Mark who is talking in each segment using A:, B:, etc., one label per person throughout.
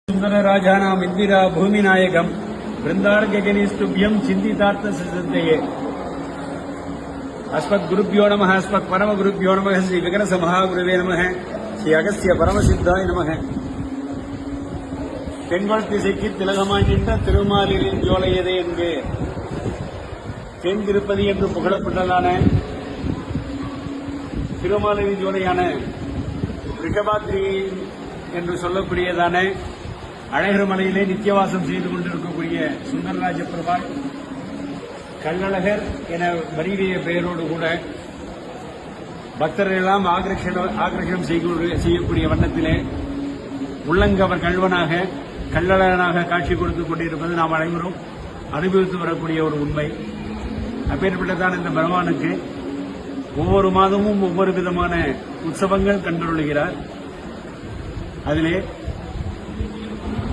A: सुंदरराजानाम् इंदिरा भूमिनायकम् वृंदार्गगणेस्तुभ्यं चिन्तितार्थ सिद्धये अस्मद्गुरुभ्यो नमः अस्मत्परमगुरुभ्यो नमः श्री विकनस महागुरुवे नमः श्री अगस्त्य परमसिद्धाय नमः பெண்கள் திசைக்கு திலகமாய் நின்ற திருமாலின் ஜோலையதே என்பே தென் திருப்பதி என்று புகழப்பட்டதான திருமாலின் ஜோலையான ரிஷபாத்ரி என்று சொல்லக்கூடியதான அழகர் மலையிலே நித்தியவாசம் செய்து கொண்டிருக்கக்கூடிய சுந்தரராஜ பெருமாள் கள்ளழகர் என மரியிடைய பெயரோடு கூட பக்தர்கள் எல்லாம் ஆகர்ஷணம் செய்யக்கூடிய வண்ணத்திலே உள்ளங்கவர் கல்வனாக கள்ளழகனாக காட்சி கொடுத்துக் கொண்டிருப்பது நாம் அனைவரும் அனுபவித்து வரக்கூடிய ஒரு உண்மை. அப்பேற்பட்டதான் இந்த பெருமானுக்கு ஒவ்வொரு மாதமும் ஒவ்வொரு விதமான உற்சவங்கள் கண்டருளுகிறார். அதிலே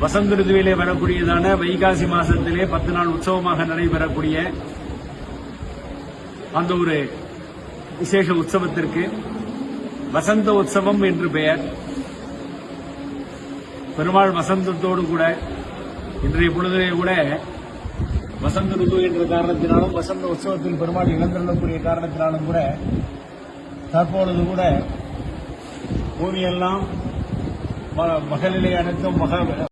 A: வசந்த ருதுவிலே வரக்கூடியதான வைகாசி மாசத்திலே 10 நாள் உற்சவமாக நடைபெறக்கூடிய அந்த ஒரு விசேஷ உற்சவத்திற்கு வசந்த உற்சவம் என்று பெயர். பெருமாள் வசந்தத்தோடு கூட இன்றைய பொழுதிலே கூட வசந்த ருது என்ற காரணத்தினாலும் வசந்த உற்சவத்தில் பெருமாள் இழந்துள்ளக்கூடிய காரணத்தினாலும் கூட தற்பொழுது கூட பூமியெல்லாம் மகளிலே அனைத்தும்